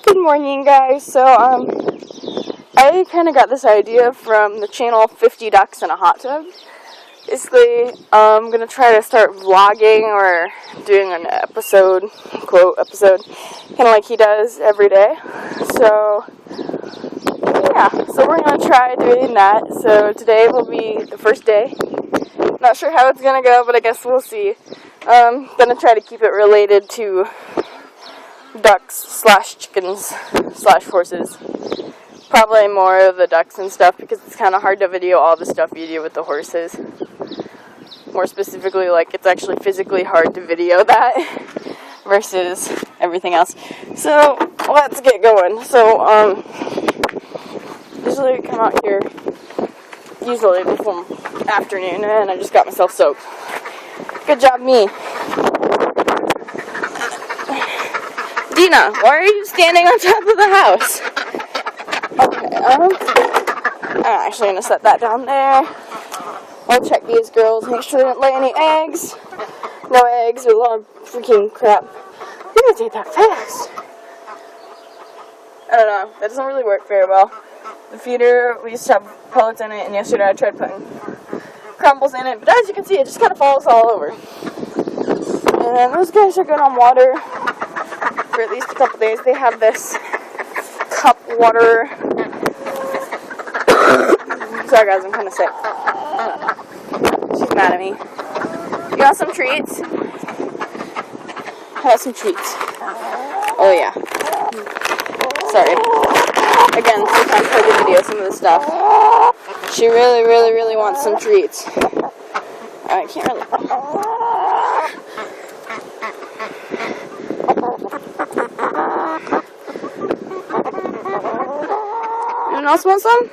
Good morning, guys. So, I kind of got this idea from the channel 50 Ducks in a Hot Tub. Basically, I'm going to try to start vlogging or doing an episode, quote, episode, kind of like he does every day. So, yeah, so we're going to try doing that. So, today will be the first day. Not sure how it's going to go, but I guess we'll see. Going to try to keep it related to ducks / chickens / horses. Probably more of the ducks and stuff because it's kind of hard to video all the stuff you do with the horses. More specifically, like, it's actually physically hard to video that versus everything else. So, let's get going. So, usually come out here before afternoon, and I just got myself soaked. Good job, me. Dina, why are you standing on top of the house? Okay, I'm actually going to set that down there. I'll check these girls, make sure they don't lay any eggs. No eggs, or a lot of freaking crap. You guys ate that fast. I don't know, that doesn't really work very well. The feeder, we used to have pellets in it, and yesterday I tried putting crumbles in it, but as you can see, it just kind of falls all over. And those guys are good on water for at least a couple days. They have this cup water. Sorry guys, I'm kind of sick. She's mad at me. You got some treats? I got some treats. Oh yeah. Sorry. Again, sometimes hard to video some of the stuff. She really wants some treats. I can't really. Anyone else want some?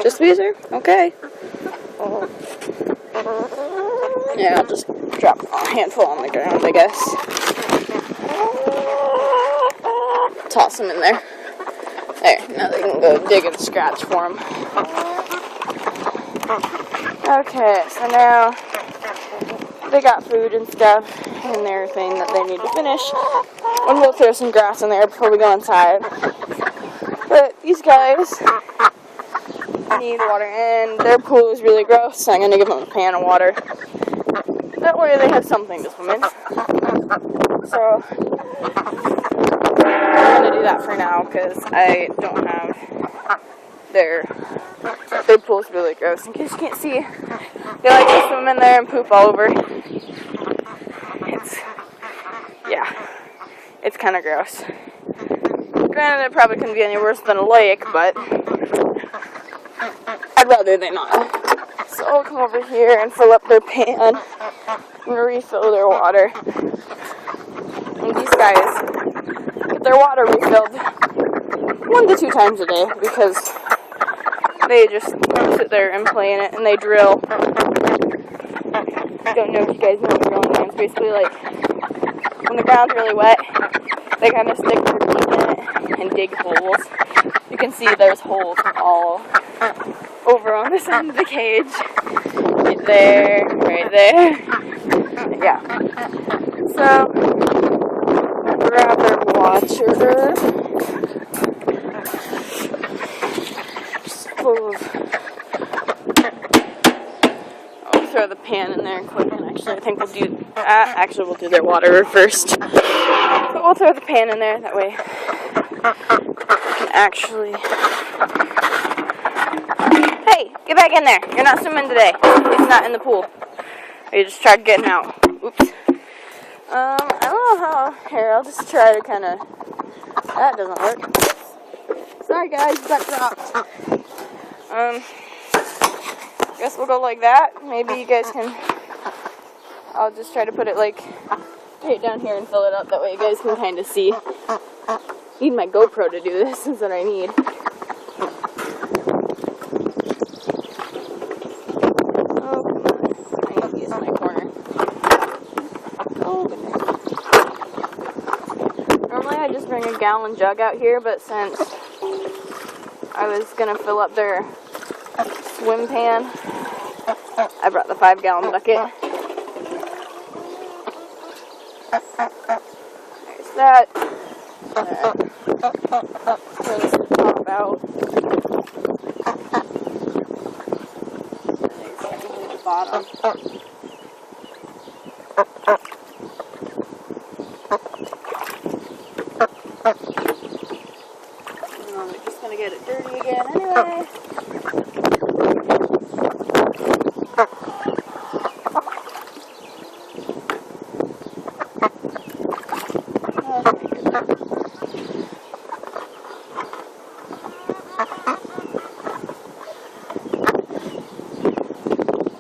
Just Weezer? Okay. Yeah, I'll just drop a handful on the ground, I guess. Toss them in there. There, now they can go dig and scratch for them. Okay, so now they got food and stuff in their thing that they need to finish. And we'll throw some grass in there before we go inside. But these guys need water, and their pool is really gross, so I'm going to give them a pan of water. That way they have something to swim in. So, I'm going to do that for now, because I don't have their pool's really gross. In case you can't see, they like to swim in there and poop all over. It's kind of gross. Granted, it probably couldn't be any worse than a lake, but I'd rather they not. So I'll come over here and fill up their pan and refill their water. And these guys get their water refilled 1 to 2 times a day because they just sit there and play in it and they drill. I don't know if you guys know what drilling is. Basically, like, when the ground's really wet, they kind of stick their teeth in it and dig holes. You can see there's holes all over on the side of the cage. Right there, right there. Yeah. So, grab their water. Just full of. I'll throw the pan in there quick, and actually I think we'll do that. Actually, we'll do their water first. But we'll throw the pan in there, that way we can actually. Hey, get back in there. You're not swimming today. It's not in the pool. You just tried getting out. Oops. I don't know how. Here, I'll just try to kind of. That doesn't work. Sorry, guys, that dropped. Guess we'll go like that. Maybe you guys can. I'll just try to put it like right down here and fill it up. That way you guys can kind of see. Need my GoPro to do this. Is what I need. Normally I just bring a gallon jug out here, but since I was going to fill up their swim pan, I brought the 5-gallon bucket. There's that. Brings the top out. The bottom. We're just gonna get it dirty again anyway.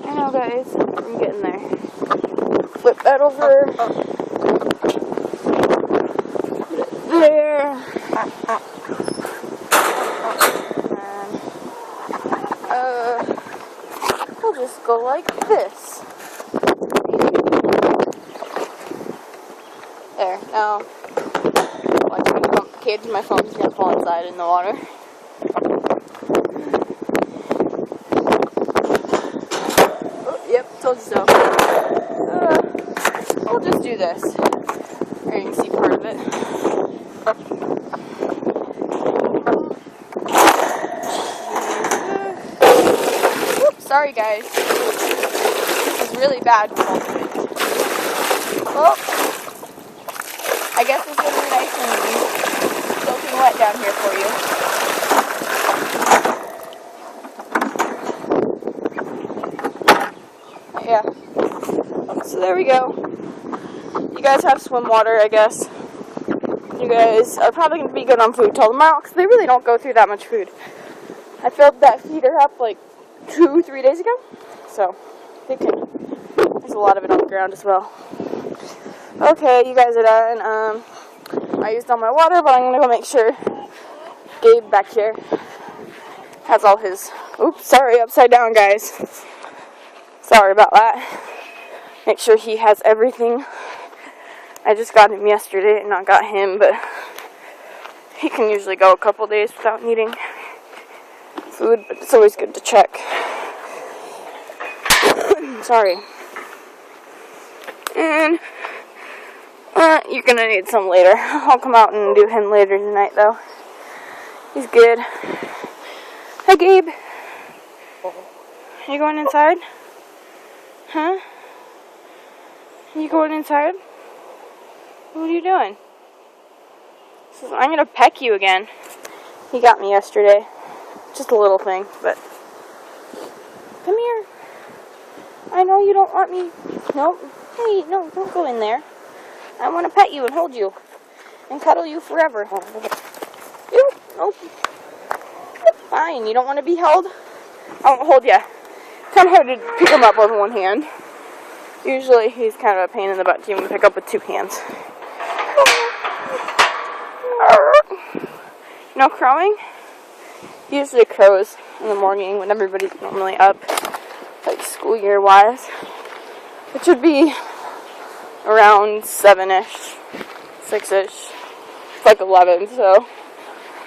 I know, guys, I'm getting there. Flip that over. There. And, we'll just go like this. There, now, watch me pump the cage, my phone's gonna fall inside in the water. Oh, yep, told you so. We'll just do this. There you can see part of it. Oops, sorry guys. This is really bad quality. Well, I guess it's gonna be nice and soaking wet down here for you. Yeah. So there we go. You guys have swim water, I guess. You guys are probably going to be good on food till tomorrow because they really don't go through that much food. I filled that feeder up like 2-3 days ago. So, they can. There's a lot of it on the ground as well. Okay, you guys are done. I used all my water, but I'm going to go make sure Gabe back here has all his... Oops, sorry, upside down, guys. Sorry about that. Make sure he has everything. I just got him yesterday and not got him, but he can usually go a couple days without needing food, but it's always good to check. Sorry. And you're gonna need some later. I'll come out and do him later tonight, though. He's good. Hi, Gabe. Are you going inside? Huh? Are you going inside? What are you doing? I'm gonna peck you again. He got me yesterday. Just a little thing, but... Come here. I know you don't want me. Nope. Hey, no, don't go in there. I want to pet you and hold you. And cuddle you forever. Ew, nope. Fine, you don't want to be held? I won't hold you. It's kind of hard to pick him up with one hand. Usually he's kind of a pain in the butt to even pick up with two hands. You know crowing? He usually crows in the morning when everybody's normally up, like school year wise, which would be around 7-ish, 6-ish. It's like 11, so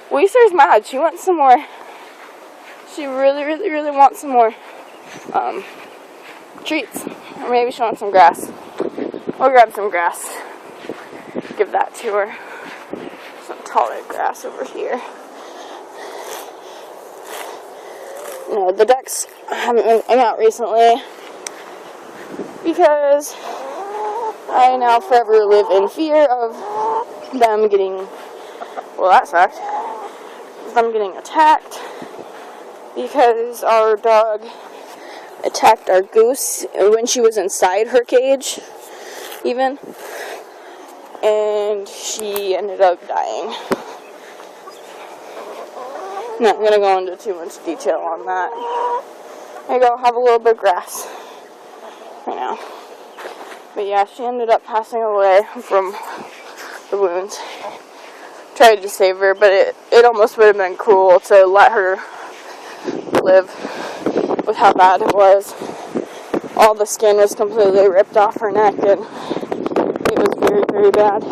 Weiser's mad. She wants some more. She really wants some more treats. Or maybe she wants some grass. We'll grab some grass. Give that to her. Some taller grass over here. You know, the ducks haven't been going out recently because I now forever live in fear of them getting, well, that sucked, them getting attacked because our dog attacked our goose when she was inside her cage, even, and she ended up dying. Not gonna go into too much detail on that. There you go, have a little bit of grass right now. But yeah, she ended up passing away from the wounds. Tried to save her, but it almost would have been cruel to let her live with how bad it was. All the skin was completely ripped off her neck, and it was very bad.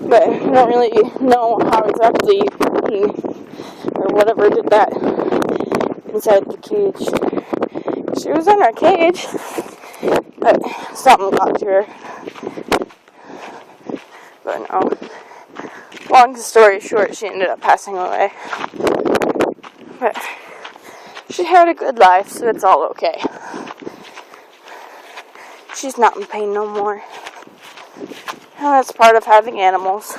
But I don't really know how exactly he or whatever did that inside the cage. She was in her cage, but something got to her. But no, long story short, she ended up passing away. But she had a good life, so it's all okay. She's not in pain no more. And that's part of having animals.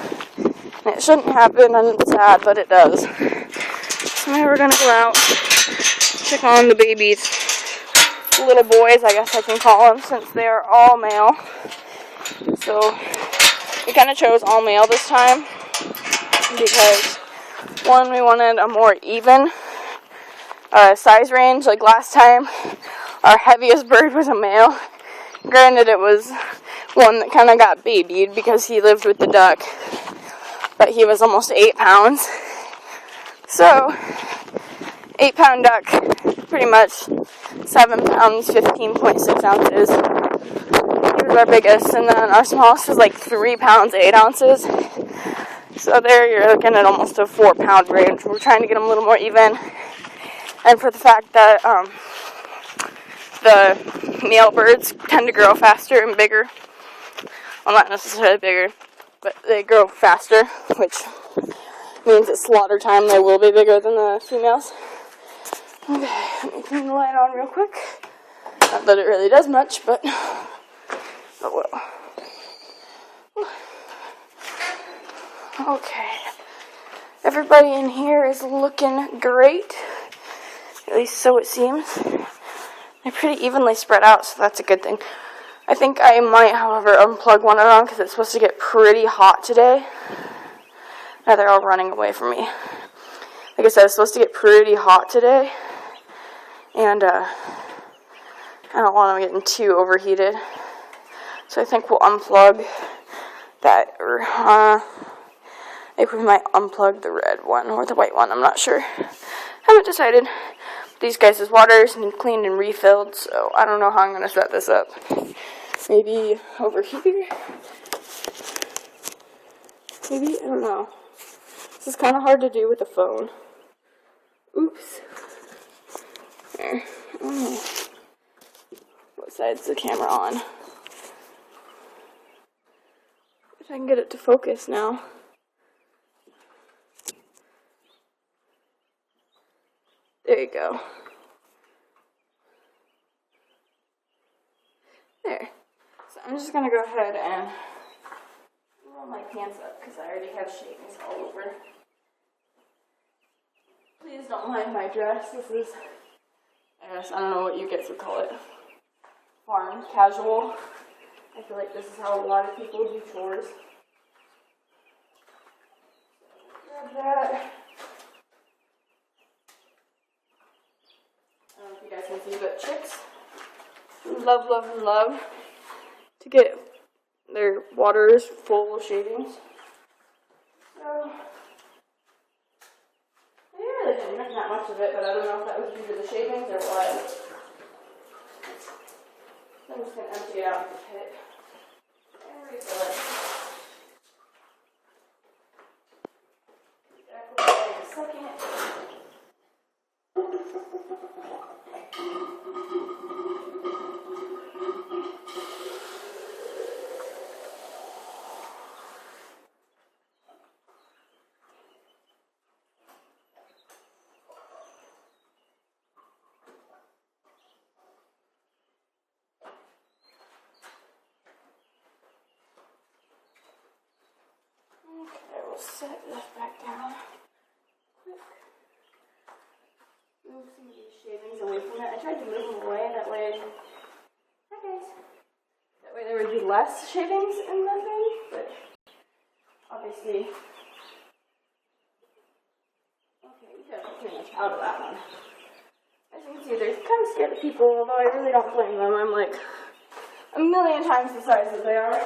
And it shouldn't happen, and it's sad, but it does. So now we're gonna go out, check on the babies. Little boys, I guess I can call them, since they are all male. So we kind of chose all male this time because, one, we wanted a more even size range. Like last time, our heaviest bird was a male. Granted, it was one that kind of got babied because he lived with the duck, but he was almost 8 pounds. So, 8-pound duck, pretty much 7 pounds, 15.6 ounces. He was our biggest, and then our smallest was like 3 pounds, 8 ounces. So there you're looking at almost a 4-pound range. We're trying to get them a little more even. And for the fact that the male birds tend to grow faster and bigger. Well, not necessarily bigger, but they grow faster, which means at slaughter time they will be bigger than the females. Okay, let me turn the light on real quick. Not that it really does much, but well. Okay. Everybody in here is looking great. At least so it seems. They're pretty evenly spread out, so that's a good thing. I think I might, however, unplug one of them because it's supposed to get pretty hot today. Now they're all running away from me. Like I said, it's supposed to get pretty hot today. And I don't want them getting too overheated. So I think we'll unplug that. Or maybe we might unplug the red one or the white one. I'm not sure. Haven't decided. These guys' waters need cleaned and refilled, so I don't know how I'm going to set this up. Maybe over here? Maybe? I don't know. This is kind of hard to do with a phone. Oops. There. I don't know. What side's the camera on? If I can get it to focus now. There you go. There. So I'm just going to go ahead and roll my pants up because I already have shavings all over. Please don't mind my dress. This is, I guess, I don't know what you guys would call it. Farm casual. I feel like this is how a lot of people do chores. Grab that. I don't know if you guys can see, but chicks love, love, love to get their waters full of shavings. So, I really didn't drink that much of it, but I don't know if that was due to the shavings or what. I'm just going to empty it out of the pit and refill it. Back over in a second. Okay, we'll set this back down. Quick. Move some of these shavings away from it. I tried to move them away, that way. Hi guys. That way there would be less shavings in the thing, but obviously. Okay, we got pretty much out of that one. As you can see, they're kind of scared of people, although I really don't blame them. I'm like a million times the size that they are.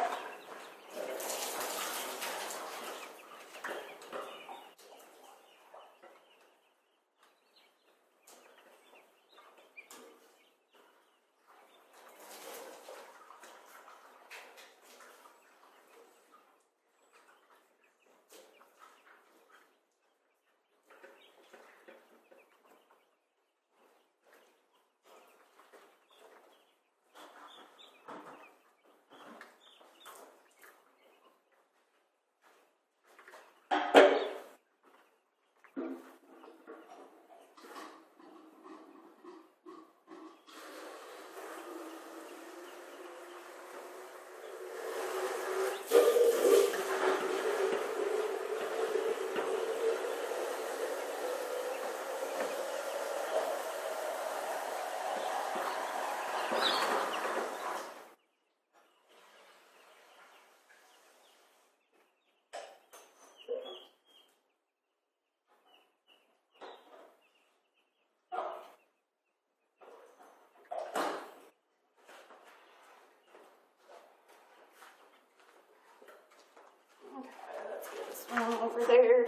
over there.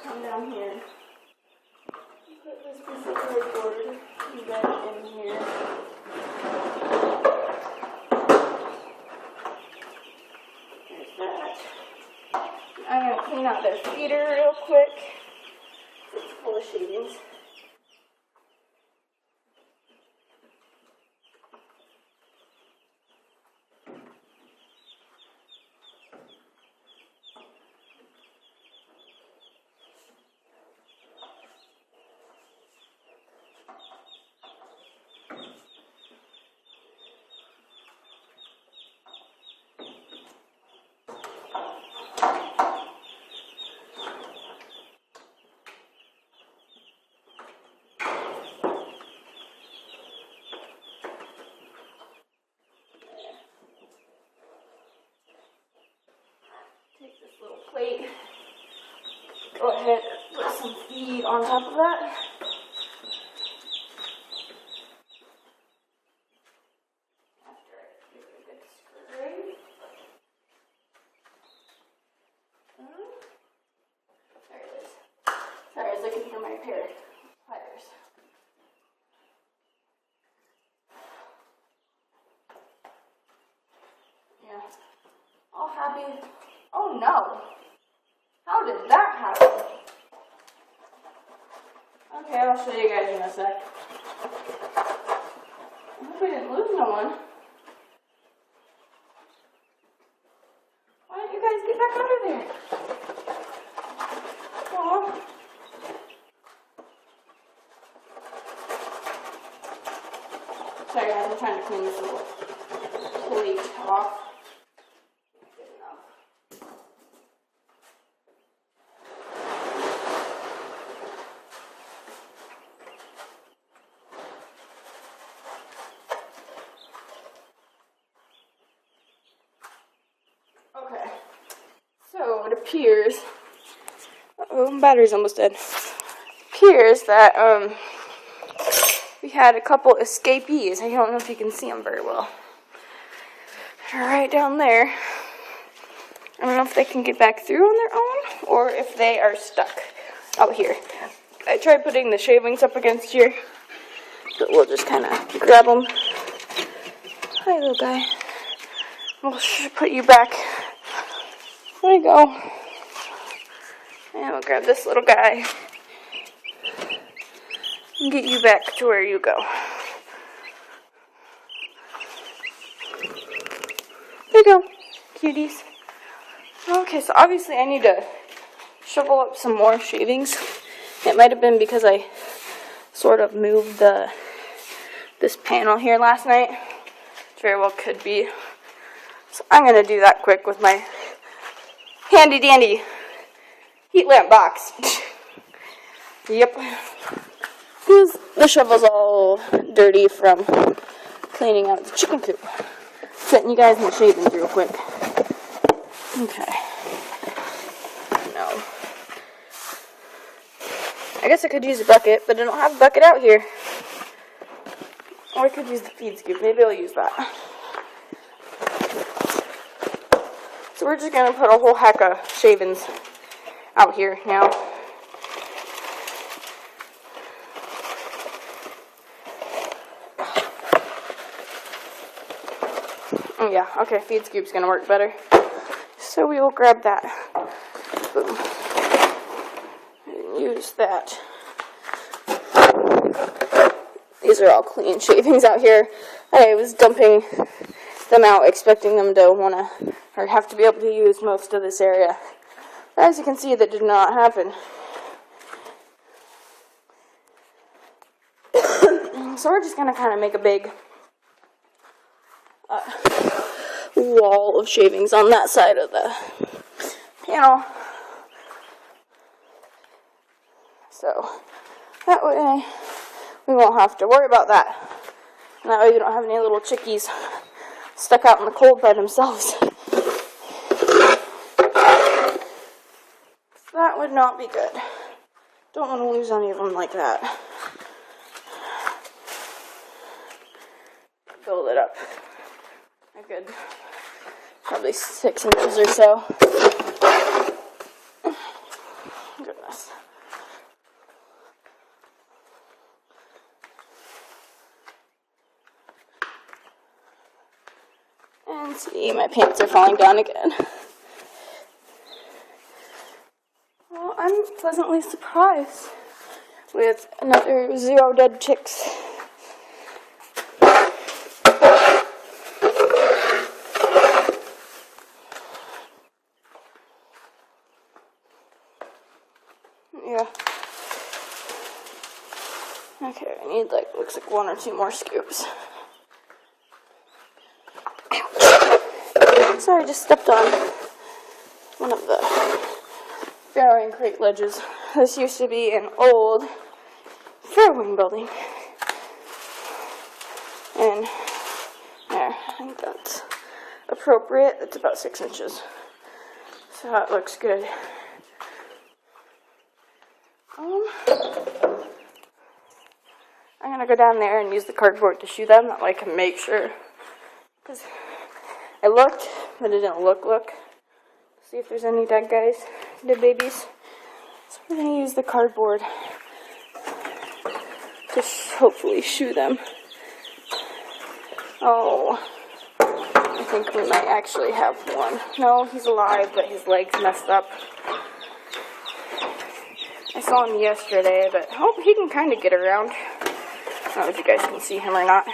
Come down here. Put this piece of cardboard right in here. There's that. I'm going to clean out their feeder real quick. It's full of shavings. Take this little plate, go ahead and put some feed on top of that. After I give it a good scrape. There it is. Sorry, I was looking for my pair of pliers. Yeah, all happy. Oh no! How did that happen? Okay, I'll show you guys in a sec. I hope we didn't lose no one. Why don't you guys get back under there? Aw. Sorry guys, I'm trying to clean this little plate off. Okay, so it appears, battery's almost dead. Appears that, we had a couple escapees. I don't know if you can see them very well. They're right down there. I don't know if they can get back through on their own, or if they are stuck out here. I tried putting the shavings up against here, but we'll just kind of grab them. Hi, little guy. We'll put you back. There you go. And we'll grab this little guy and get you back to where you go. There you go, cuties. Okay, so obviously I need to shovel up some more shavings. It might have been because I sort of moved this panel here last night. It very well could be. So I'm going to do that quick with my handy dandy heat lamp box. Yep. The shovel's all dirty from cleaning out the chicken coop. Setting you guys in the shavings real quick. Okay. No. I guess I could use a bucket, but I don't have a bucket out here. Or I could use the feed scoop. Maybe I'll use that. So we're just going to put a whole heck of shavings out here now. Oh yeah, okay, feed scoop's going to work better. So we will grab that. Boom. And use that. These are all clean shavings out here. I was dumping them out, expecting them to want to, or have to be able to use most of this area. But as you can see, that did not happen. So we're just going to kind of make a big wall of shavings on that side of the panel. So that way we won't have to worry about that. And that way we don't have any little chickies stuck out in the cold by themselves. So that would not be good. Don't want to lose any of them like that. Build it up a good, probably 6 inches or so. Goodness. And see, my pants are falling down again. Well, I'm pleasantly surprised with another 0 dead chicks. Yeah. Okay, I need looks like 1 or 2 more scoops. Ouch. Sorry, I just stepped on one of the farrowing crate ledges. This used to be an old farrowing building. And there, I think that's appropriate. It's about 6 inches. So that looks good. I'm gonna go down there and use the cardboard to shoe them. That way I can make sure. Because I looked, but it didn't look. See if there's any dead guys, dead babies. So we're gonna use the cardboard to hopefully shoe them. Oh, I think we might actually have one. No, he's alive, but his leg's messed up. I saw him yesterday, but I hope he can kind of get around. I don't know if you guys can see him or not.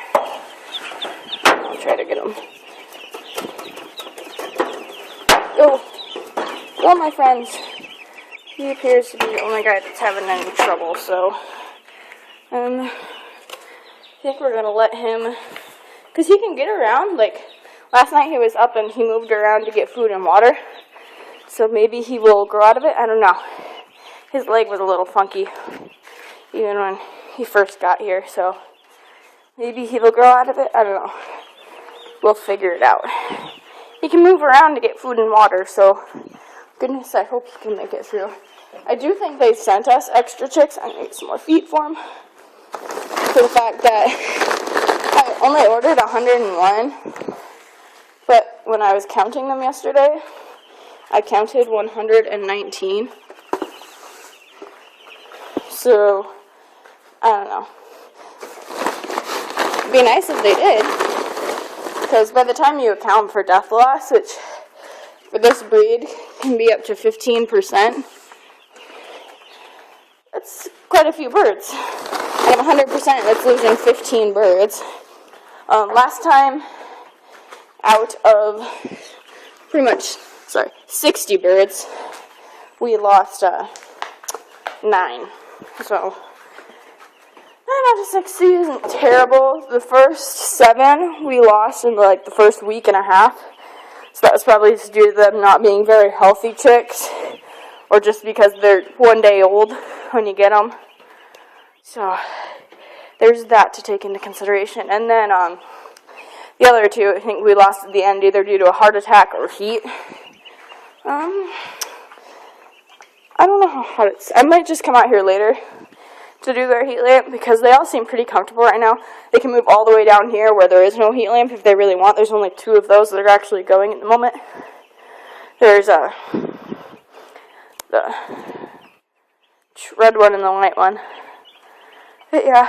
I'll try to get him. Go, my friends. He appears to be the only guy that's having any trouble, so I think we're gonna let him, because he can get around. Last night he was up and he moved around to get food and water, so maybe he will grow out of it. I don't know. His leg was a little funky even when he first got here, so maybe he will grow out of it. I don't know. We'll figure it out. He can move around to get food and water, so goodness, I hope he can make it through. I do think they sent us extra chicks. I made some more feed for him. For the fact that I only ordered 101, but when I was counting them yesterday, I counted 119. So, I don't know. It'd be nice if they did, because by the time you account for death loss, which for this breed can be up to 15%, that's quite a few birds. I have 100% that's losing 15 birds. Last time, out of 60 birds, we lost 9. So, 9 out of 60 isn't terrible. The first 7 we lost in the first week and a half. So that was probably just due to them not being very healthy chicks, or just because they're 1 day old when you get them. So there's that to take into consideration. And then the other 2, I think we lost at the end either due to a heart attack or heat. I don't know how hot it's. I might just come out here later to do their heat lamp, because they all seem pretty comfortable right now. They can move all the way down here where there is no heat lamp if they really want. There's only 2 of those that are actually going at the moment. There's the red one and the white one. But yeah.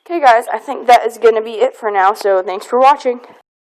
Okay guys, I think that is going to be it for now, so thanks for watching.